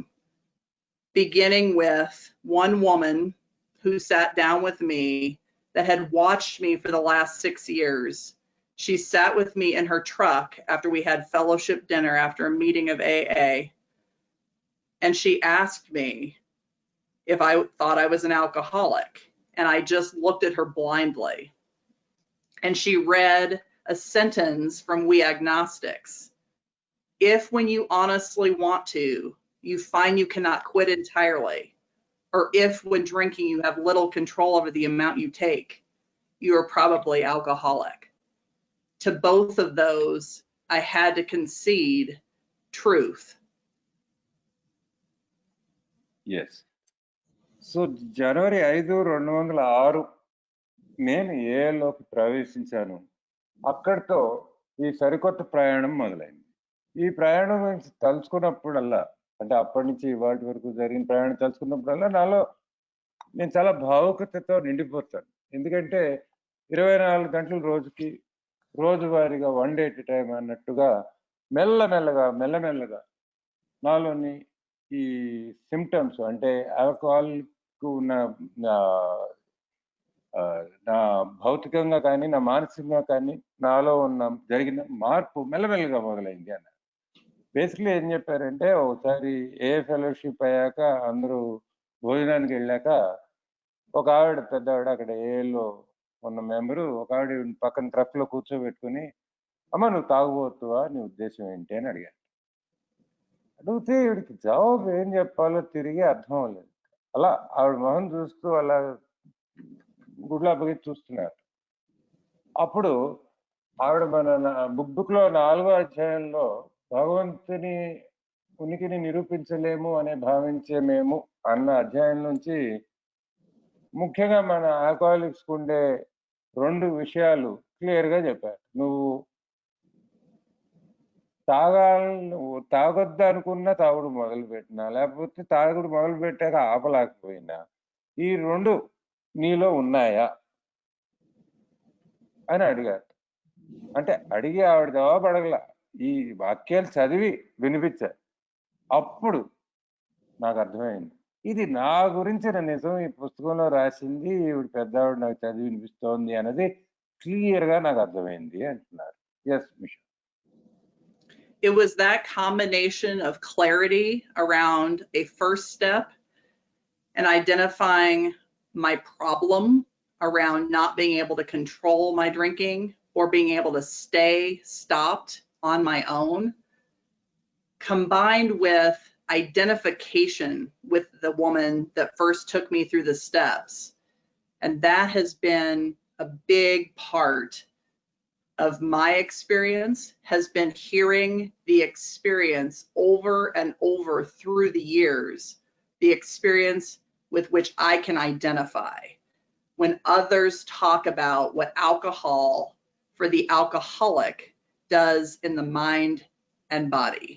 Speaker 1: Beginning with one woman who sat down with me that had watched me for the last 6 years. She sat with me in her truck after we had fellowship dinner after a meeting of AA. And she asked me if I thought I was an alcoholic. And I just looked at her blindly. And she read a sentence from We Agnostics. If when you honestly want to, you find you cannot quit entirely, or if when drinking you have little control over the amount you take, you are probably alcoholic. To both of those, I had to concede truth.
Speaker 3: Yes. So జనవరి 5, 2006 నేను ఏలోకి ప్రవేశించాను. అక్కడితో ఈ సరికొత్త ప్రయాణం మొదలైంది. ఈ ప్రయాణం గురించి తలుచుకున్నప్పుడల్లా, అంటే అప్పటి నుంచి ఇవాటి వరకు జరిగిన ప్రయాణం తలుచుకున్నప్పుడల్లా నాలో నేను చాలా భావుకతతో నిండిపోతాను. ఎందుకంటే 24 గంటలు రోజుకి, రోజువారీగా 1 డే ఎట్ టైం అన్నట్టుగా మెల్లమెల్లగా నాలోని ఈ సిమ్టమ్స్ అంటే ఆల్కహాల్కు ఉన్న నా భౌతికంగా కానీ, నా మానసికంగా కానీ నాలో ఉన్న జరిగిన మార్పు మెల్లమెల్లగా మొదలైంది అన్నారు. బేసిక్లీ ఏం చెప్పారంటే, ఒకసారి ఏ ఫెలోషిప్ అయ్యాక అందరూ భోజనానికి వెళ్ళాక ఒక ఆవిడ, పెద్ద ఆవిడ, అక్కడ ఏలో ఉన్న మెంబరు, ఒక ఆవిడ పక్కన ట్రక్ లో కూర్చోబెట్టుకుని, అమ్మ నువ్వు తాగుబోతువా, నీ ఉద్దేశం ఏంటి అని అడిగారు. అడిగితే వీడికి జవాబు ఏం చెప్పాలో తిరిగి అర్థం అవ్వలేదు. అలా ఆవిడ మొహం చూస్తూ అలా గుడ్లాపగి చూస్తున్నారు. అప్పుడు ఆవిడ మన బుక్ లో 4వ అధ్యాయంలో భగవంతుని ఉనికిని నిరూపించలేము అనే భావించే మేము అన్న అధ్యాయం నుంచి ముఖ్యంగా మన ఆల్కహాలిక్స్ ఉండే 2 విషయాలు క్లియర్ గా చెప్పారు. నువ్వు తాగొద్దు అనుకున్నా తాగుడు మొదలు పెట్టినా, లేకపోతే తాగుడు మొదలు పెట్టాక ఆపలేకపోయినా, ఈ 2 నీలో ఉన్నాయా అని అడిగారు. అంటే అడిగి ఆవిడ జవాబు అడగల, ఈ వాక్యాలు చదివి వినిపించారు. అప్పుడు నాకు అర్థమైంది, ఇది నా గురించిన నిజం, ఈ పుస్తకంలో రాసింది ఈవిడ పెద్దవాడు నాకు చదివి వినిపిస్తోంది అన్నది క్లియర్ గా నాకు అర్థమైంది అంటున్నారు. Yes mission.
Speaker 1: It was that combination of clarity around a first step and identifying my problem around not being able to control my drinking or being able to stay stopped on my own, combined with identification with the woman that first took me through the steps. And that has been a big part of my experience, has been hearing the experience over and over through the years, the experience with which I can identify. When others talk about what alcohol for the alcoholic does in the mind and body.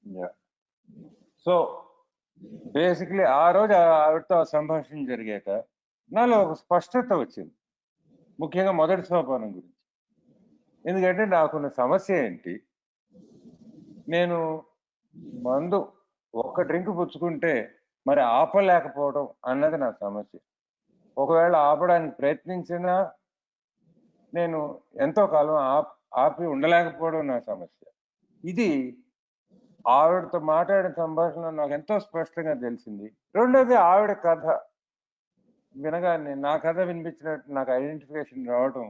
Speaker 3: Yeah. So basically ఆ రోజు ఆవిడతో సంభాషణ జరిగాక నాలో ఒక స్పష్టత వచ్చింది, ముఖ్యంగా మొదటి సోపానం గురించి. ఎందుకంటే నాకున్న సమస్య ఏంటి, నేను మందు ఒక్క డ్రింక్ పుచ్చుకుంటే మరి ఆపలేకపోవడం అన్నది నా సమస్య. ఒకవేళ ఆపడానికి ప్రయత్నించినా నేను ఎంతో కాలం ఆపి ఉండలేకపోవడం నా సమస్య. ఇది ఆవిడతో మాట్లాడిన సంభాషణ నాకు ఎంతో స్పష్టంగా తెలిసింది. రెండోది ఆవిడ కథ వినగానే నా కథ వినిపించినట్టు నాకు ఐడెంటిఫికేషన్ రావడం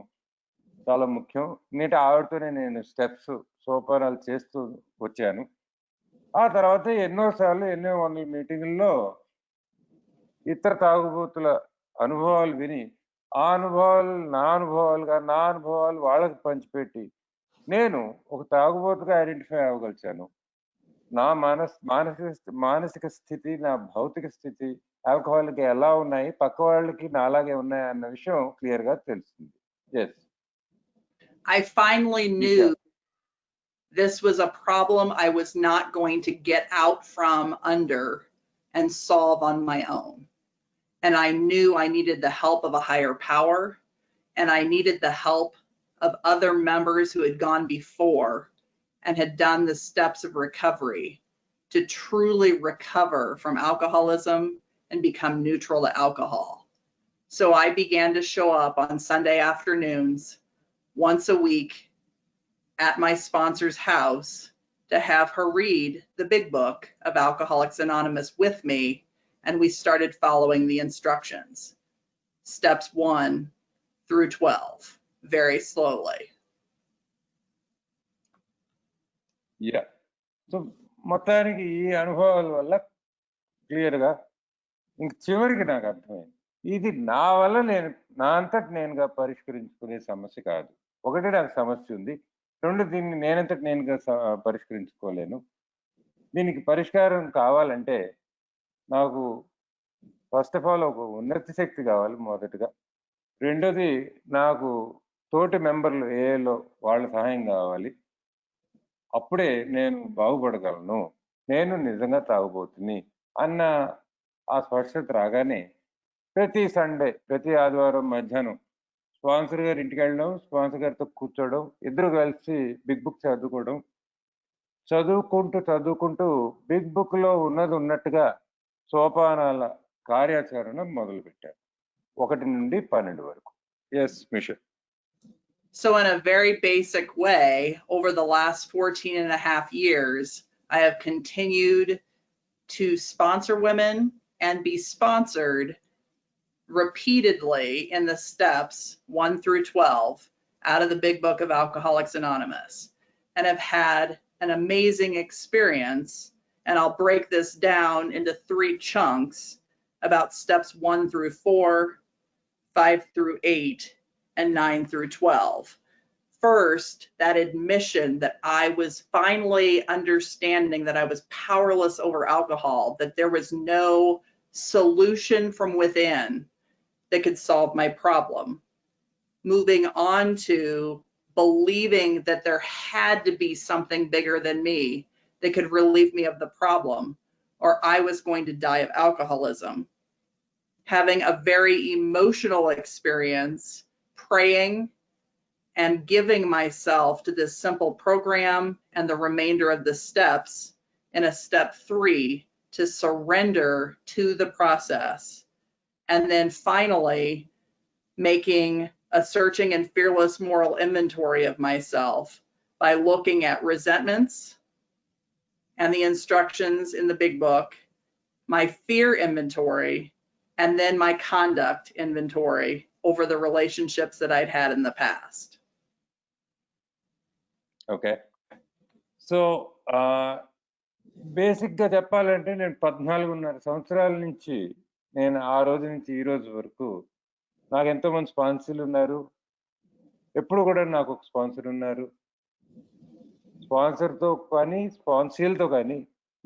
Speaker 3: చాలా ముఖ్యం. నేటి ఆవిడతోనే నేను స్టెప్స్ సోపానాలు చేస్తూ వచ్చాను. ఆ తర్వాత ఎన్నోసార్లు ఎన్నో వందల మీటింగుల్లో ఇతర తాగుబోతుల అనుభవాలు విని, ఆ అనుభవాలు నా అనుభవాలు వాళ్ళకి పంచిపెట్టి నేను ఒక తాగుబోతుగా ఐడెంటిఫై అవ్వగలిచాను. నా మానసిక స్థితి, నా భౌతిక స్థితి ఆల్కహాల్కి ఎలా ఉన్నాయి, పక్క వాళ్ళకి నాలాగే ఉన్నాయి అన్న విషయం క్లియర్ గా తెలిసింది. Yes,
Speaker 1: I finally knew this was a problem I was not going to get out from under and solve on my own. And I knew I needed the help of a higher power, and I needed the help of other members who had gone before and had done the steps of recovery to truly recover from alcoholism and become neutral to alcohol. So I began to show up on Sunday afternoons once a week at my sponsor's house to have her read the big book of Alcoholics Anonymous with me, and we started following the instructions, steps 1 through 12, very slowly.
Speaker 3: Yeah. So మొత్తానికి ఈ అనుభవాల వల్ల clear గా ఇంక చివరికి నాకు అర్థమైంది, ఇది నా వల్ల నా అంతటి నేనుగా పరిష్కరించుకునే సమస్య కాదు. ఒకటి, నాకు సమస్య ఉంది. రెండు, దీన్ని నేనంతటి నేనుగా పరిష్కరించుకోలేను. దీనికి పరిష్కారం కావాలంటే నాకు ఫస్ట్ ఆఫ్ ఆల్ ఒక ఉన్నత శక్తి కావాలి మొదటిగా. రెండోది, నాకు తోటి మెంబర్లు ఏలో వాళ్ళ సహాయం కావాలి. అప్పుడే నేను బాగుపడగలను, నేను నిజంగా తాగుబోతుని అన్న ఆ స్పష్టత రాగానే ప్రతి సండే ప్రతి ఆదివారం మధ్యాహ్నం స్పాన్సర్ గారి ఇంటికి వెళ్ళడం, స్పాన్సర్ గారితో కూర్చోవడం, ఇద్దరు కలిసి బిగ్ బుక్ చదువుకుంటూ బిగ్ బుక్ లో ఉన్నది ఉన్నట్టుగా సోపానాల కార్యాచరణ మొదలు పెట్టారు 1 నుండి 12 వరకు. Yes mission.
Speaker 1: So in a very basic way, over the last 14 and a half years, I have continued to sponsor women and be sponsored repeatedly in the steps 1 through 12 out of the Big Book of Alcoholics Anonymous, and have had an amazing experience. And I'll break this down into 3 chunks about steps 1 through 4, 5 through 8, and 9 through 12. First, that admission that I was finally understanding that I was powerless over alcohol, that there was no solution from within that could solve my problem. Moving on to believing that there had to be something bigger than me that could relieve me of the problem, or I was going to die of alcoholism. Having a very emotional experience, praying and giving myself to this simple program and the remainder of the steps in a step 3 to surrender to the process. And then finally, making a searching and fearless moral inventory of myself by looking at resentments and the instructions in the Big Book, my fear inventory, and then my conduct inventory over the relationships that I'd had in the past.
Speaker 3: Okay. So బేసిక్గా చెప్పాలంటే నేను 14.5 సంవత్సరాల నుంచి నేను ఆ రోజు నుంచి ఈ రోజు వరకు నాకు ఎంతోమంది స్పాన్సర్లు ఉన్నారు. ఎప్పుడు కూడా నాకు ఒక స్పాన్సర్ ఉన్నారు. స్పాన్సర్తో కానీ స్పాన్సీలతో కానీ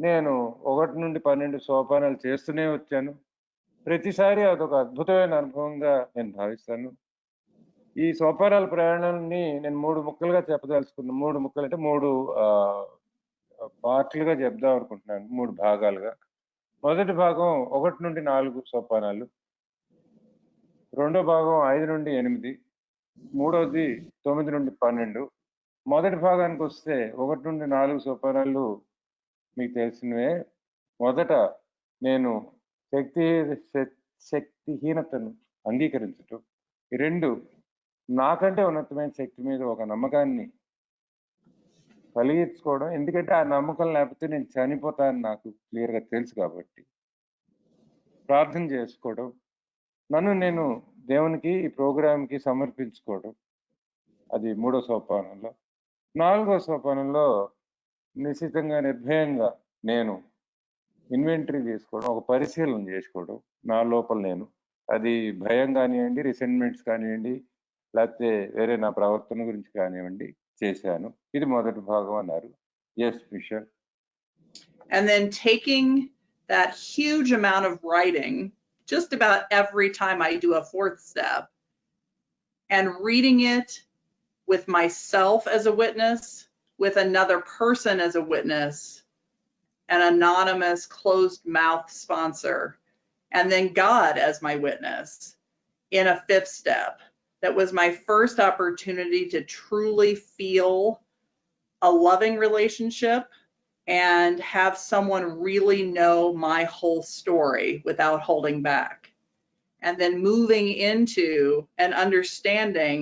Speaker 3: నేను 1 నుండి 12 సోపానాలు చేస్తూనే వచ్చాను. ప్రతిసారి అదొక అద్భుతమైన అనుభవంగా నేను భావిస్తాను. ఈ సోపానాల ప్రయాణాన్ని నేను 3 ముక్కలుగా చెప్పదలుచుకున్నాను. 3 ముక్కలు అంటే 3 పార్ట్లుగా చెప్దాం అనుకుంటున్నాను, 3 భాగాలుగా. మొదటి భాగం 1 నుండి 4 సోపానాలు, రెండో భాగం 5 నుండి 8, మూడోది 9 నుండి 12. మొదటి భాగానికి వస్తే 1 నుండి 4 సోపానాలు మీకు తెలిసినవే. మొదట నేను శక్తిహీనతను అంగీకరించటం. ఈ 2 నాకంటే ఉన్నతమైన శక్తి మీద ఒక నమ్మకాన్ని కలిగించుకోవడం. ఎందుకంటే ఆ నమ్మకం లేకపోతే నేను చనిపోతాను నాకు క్లియర్గా తెలుసు కాబట్టి. ప్రార్థన చేసుకోవడం, నన్ను నేను దేవునికి ఈ ప్రోగ్రాంకి సమర్పించుకోవడం, అది 3వ సోపానంలో. 4వ సోపానంలో నిశ్చితంగా నిర్భయంగా నేను ఇన్వెంటరీ చేసుకోవడం, ఒక పరిశీలన చేసుకోవడం నా లోపల నేను. అది భయం కానివ్వండి, రిసెంట్మెంట్స్ కానివ్వండి, లేకపోతే వేరే నా ప్రవర్తన గురించి కానివ్వండి, చేశాను. ఇది మొదటి భాగం అన్నారు. Yes mission.
Speaker 1: And then taking that huge amount of writing, just about every time I do a 4th step, and reading it with myself as a witness, with another person as a witness, an anonymous closed mouth sponsor, and then God as my witness in a 5th step. That was my first opportunity to truly feel a loving relationship and have someone really know my whole story without holding back. And then moving into an understanding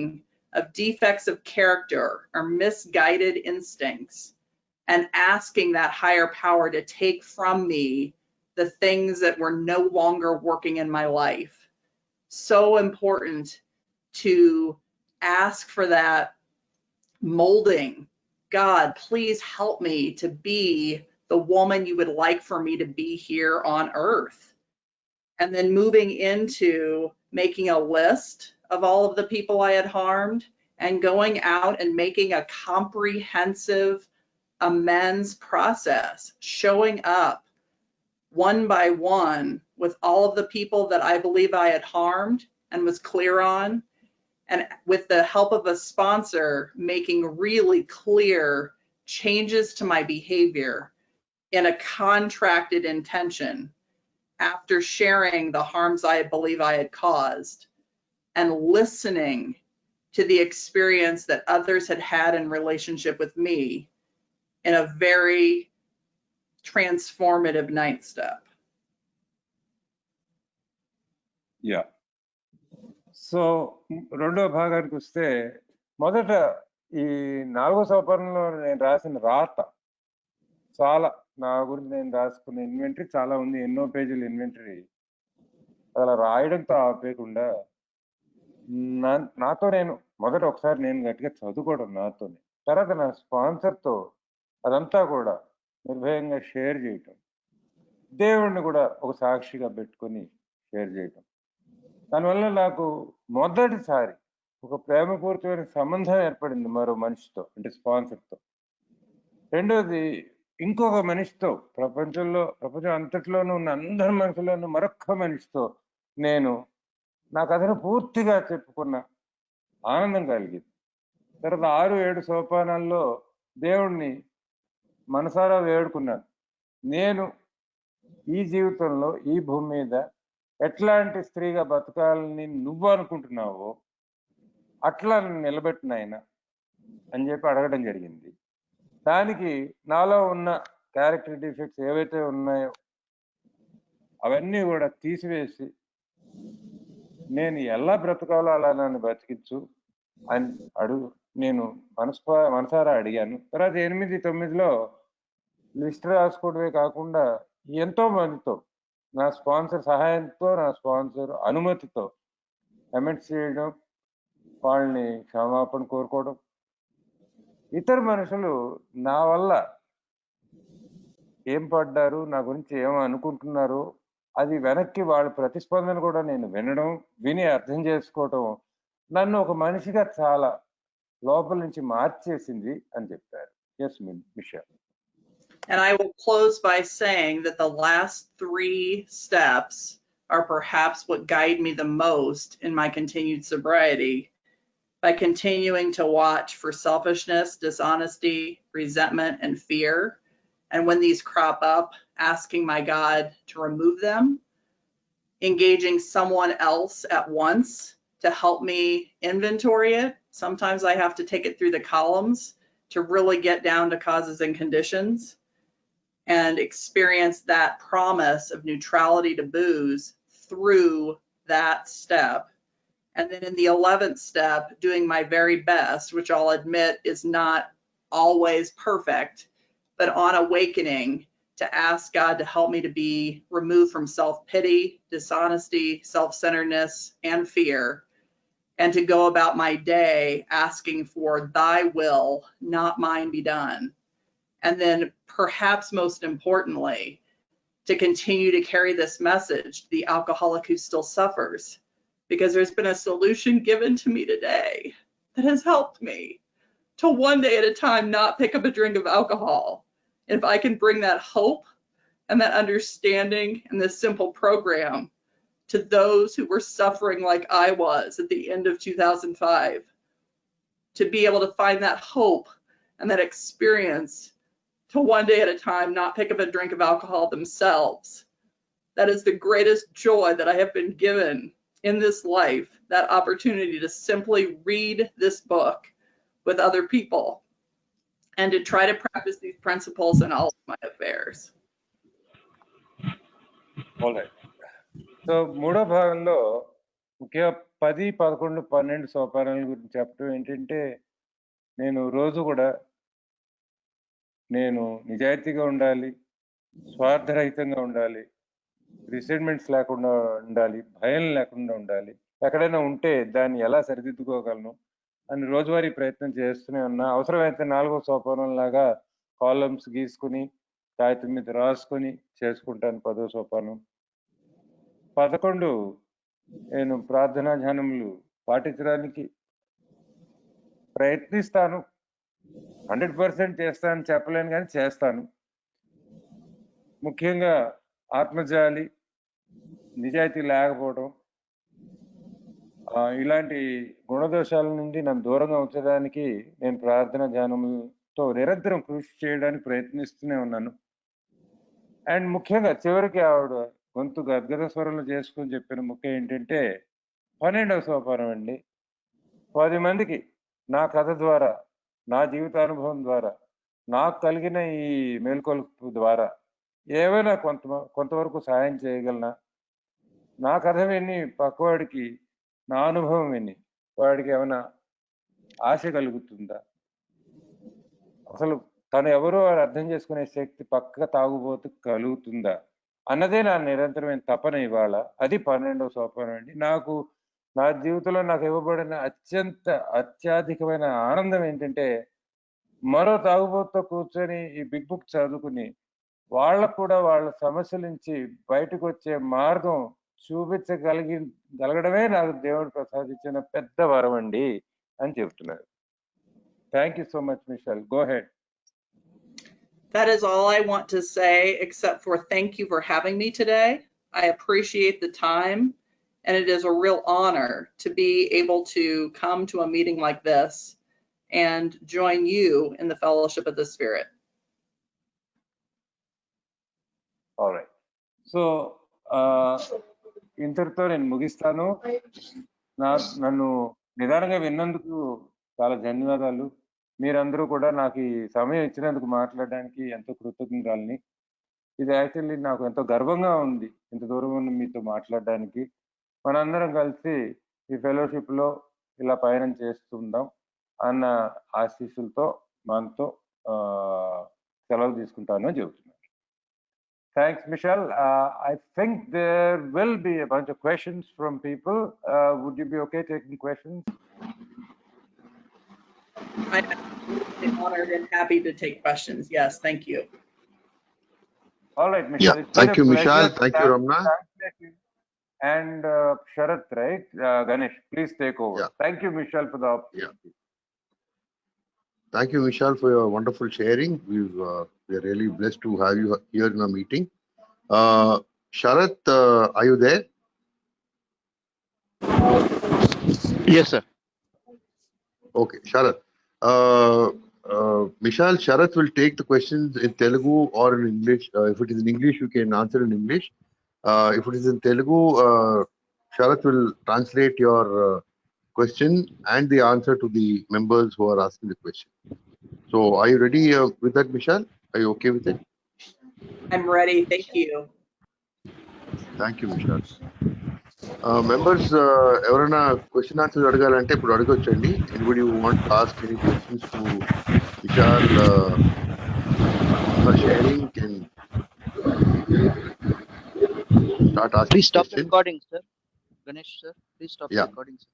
Speaker 1: of defects of character or misguided instincts, and asking that higher power to take from me the things that were no longer working in my life. So important to ask for that molding. God, please help me to be the woman you would like for me to be here on earth. And then moving into making a list of all of the people I had harmed and going out and making a comprehensive amends process, showing up one by one with all of the people that I believe I had harmed and was clear on, and with the help of a sponsor, making really clear changes to my behavior in a contracted intention, after sharing the harms I believe I had caused and listening to the experience that others had had in relationship with me in a very transformative ninth step.
Speaker 3: Yeah so రెండో భాగానికి వస్తే మొదట ఈ 4వ సోపానంలో నేను రాసిన రాత చాలా నా గురించి నేను రాసుకున్న ఇన్వెంటరీ చాలా ఉంది, ఎన్నో పేజీల ఇన్వెంటరీ. అలా రాయడంతో ఆపేయకుండా నాతో నేను మొదట ఒకసారి నేను గట్టిగా చదువుకోవడం నాతోనే, తర్వాత నా స్పాన్సర్తో అదంతా కూడా నిర్భయంగా షేర్ చేయటం, దేవుణ్ణి కూడా ఒక సాక్షిగా పెట్టుకొని షేర్ చేయటం. దానివల్ల నాకు మొదటిసారి ఒక ప్రేమపూరితమైన సంబంధం ఏర్పడింది మరో మనిషితో, అంటే స్పాన్సర్తో. రెండోది ఇంకొక మనిషితో, ప్రపంచం అంతట్లోనూ ఉన్న అందరి మనుషుల్లోనూ మరొక్క మనిషితో నేను నా కథను పూర్తిగా చెప్పుకున్న ఆనందం కలిగింది. తర్వాత 6-7 సోపానాల్లో దేవుణ్ణి మనసారా వేడుకున్నాను. నేను ఈ జీవితంలో ఈ భూమి మీద ఎట్లాంటి స్త్రీగా బతకాలని నువ్వు అనుకుంటున్నావో అట్లా నిలబెట్టిన ఆయన అని చెప్పి అడగడం జరిగింది. దానికి నాలో ఉన్న క్యారెక్టర్ డిఫెక్ట్స్ ఏవైతే ఉన్నాయో అవన్నీ కూడా తీసివేసి నేను ఎలా బ్రతకాలో అలా నన్ను బ్రతికించు అని నేను మనసారా అడిగాను. తర్వాత 8-9లో లిస్ట్ రాసుకోవడమే కాకుండా ఎంతో మందితో నా స్పాన్సర్ సహాయంతో, నా స్పాన్సర్ అనుమతితో కమెంట్స్ చేయడం, వాళ్ళని క్షమాపణ కోరుకోవడం, ఇతర మనుషులు నా వల్ల ఏం పడ్డారు, నా గురించి ఏమో అనుకుంటున్నారు, అది వెనక్కి వాళ్ళ ప్రతిస్పందన కూడా నేను విని అర్థం చేసుకోవటం నన్ను ఒక మనిషిగా చాలా లోపల నుంచి మార్చేసింది అని చెప్పారు. Yes Misha.
Speaker 1: And I will close by saying that the last 3 steps are perhaps what guide me the most in my continued sobriety, by continuing to watch for selfishness, dishonesty, resentment, and fear. And when these crop up, asking my God to remove them, engaging someone else at once to help me inventory it. Sometimes I have to take it through the columns to really get down to causes and conditions and experience that promise of neutrality to booze through that step. And then in the 11th step, doing my very best, which I'll admit is not always perfect, but on awakening, to ask God to help me to be removed from self-pity, dishonesty, self-centeredness, and fear, and to go about my day asking for thy will, not mine, be done. And then perhaps most importantly, to continue to carry this message to the alcoholic who still suffers, because there's been a solution given to me today that has helped me to one day at a time not pick up a drink of alcohol. And if I can bring that hope and that understanding and this simple program to those who were suffering like I was at the end of 2005, to be able to find that hope and that experience to one day at a time not pick up a drink of alcohol themselves, that is the greatest joy that I have been given in this life, that opportunity to simply read this book with other people and to try to practice these principles in all of my affairs.
Speaker 3: All right. So 3వ భాగంలో ముఖ్యంగా 10, 11, 12 సోపానాల గురించి చెప్పడం ఏంటంటే, నేను రోజు కూడా నేను నిజాయితీగా ఉండాలి, స్వార్థరహితంగా ఉండాలి, రిసెంట్మెంట్స్ లేకుండా ఉండాలి, భయం లేకుండా ఉండాలి, ఎక్కడైనా ఉంటే దాన్ని ఎలా సరిదిద్దుకోగలను అని రోజువారీ ప్రయత్నం చేస్తూనే ఉన్నా. అవసరమైతే 4వ సోపానం లాగా కాలమ్స్ గీసుకుని కాగితం మీద రాసుకొని చేసుకుంటాను 10వ సోపానం. 11 నేను ప్రార్థనా ధ్యానములు పాటించడానికి ప్రయత్నిస్తాను. 100% చేస్తాను చెప్పలేను, కానీ చేస్తాను. ముఖ్యంగా ఆత్మజాలి, నిజాయితీ లేకపోవడం, ఇలాంటి గుణదోషాల నుండి నన్ను దూరంగా ఉంచడానికి నేను ప్రార్థన ధ్యానంతో నిరంతరం కృషి చేయడానికి ప్రయత్నిస్తూనే ఉన్నాను. అండ్ ముఖ్యంగా చివరికి ఆవిడ గొంతు గద్గద స్వరంలో చేసుకుని చెప్పిన ముఖ్యం ఏంటంటే 12వ సోపానం అండి. 10 మందికి నా కథ ద్వారా, నా జీవితానుభవం ద్వారా, నాకు కలిగిన ఈ మేల్కొల్పు ద్వారా ఏమైనా కొంతవరకు సహాయం చేయగలనా, నా కథ విని పక్కవాడికి నా అనుభవం విని వాడికి ఏమైనా ఆశ కలుగుతుందా, అసలు తను ఎవరో అర్థం చేసుకునే శక్తి పక్క తాగుబోతు కలుగుతుందా అన్నదే నా నిరంతరమైన తపన ఇవాళ. అది 12వ సోపానం అండి. నాకు నా జీవితంలో నాకు ఇవ్వబడిన అత్యధికమైన ఆనందం ఏంటంటే మరో తాగుబోతుతో కూర్చొని ఈ బిగ్ బుక్ చదువుకుని వాళ్ళకు కూడా వాళ్ళ సమస్యల నుంచి బయటకు వచ్చే మార్గం చూపించగలగడమే నాకు దేవుడు ప్రసాదించిన పెద్ద వరం అండి అని చెప్తున్నారు. Thank you so much Mitchell. Go head.
Speaker 1: That is all I want to say, except for thank you for having me today. I appreciate the time, and it is a real honor to be able to come to a meeting like this and join you in the fellowship of the Spirit.
Speaker 3: All right. So, ఇంతటితో నేను ముగిస్తాను. నన్ను నిదానంగా విన్నందుకు చాలా ధన్యవాదాలు. మీరందరూ కూడా నాకు ఈ సమయం ఇచ్చినందుకు మాట్లాడడానికి ఎంతో కృతజ్ఞతల్ని. ఇది యాక్చువల్లీ నాకు ఎంతో గర్వంగా ఉంది ఇంత దూరం మీతో మాట్లాడడానికి. మనందరం కలిసి ఈ ఫెలోషిప్లో ఇలా పయనం చేస్తుందాం అన్న ఆశీస్సులతో మనతో సెలవు తీసుకుంటాను అని చెబుతున్నాను. Thanks, Michelle. I think there will be a bunch of questions from people. Would you be okay taking questions?
Speaker 1: I'm honored and happy to take questions. Yes, thank you.
Speaker 3: All right, Michelle.
Speaker 4: Yeah, thank you, Michelle. Thank you, Ramna.
Speaker 3: And Sharath, right? Ganesh, please take over.
Speaker 4: Yeah.
Speaker 3: Thank you, Michelle, for the opportunity.
Speaker 4: Yeah. Thank you, Michelle, for your wonderful sharing. We are really blessed to have you here in our meeting. Sharath, are you there?
Speaker 5: Yes, sir.
Speaker 4: Okay, Sharath. Michelle, Sharath will take the questions in Telugu or in English. If it is in English, you can answer in English. If it is in Telugu, Sharath will translate your question and the answer to the members who are asking the question. So, are you ready with that, Michelle? Are you okay with it?
Speaker 1: I'm ready. Thank you.
Speaker 4: Thank you, Michelle. Members, ఎవరైనా question answers అడగాలంటే ఇప్పుడు అడగొచ్చండి. Anybody who wants to ask any questions to Michelle for sharing can start asking.
Speaker 5: Please stop the
Speaker 4: questions.
Speaker 5: recording, sir. Ganesh, sir. Please stop
Speaker 4: Yeah.
Speaker 5: the recording, sir.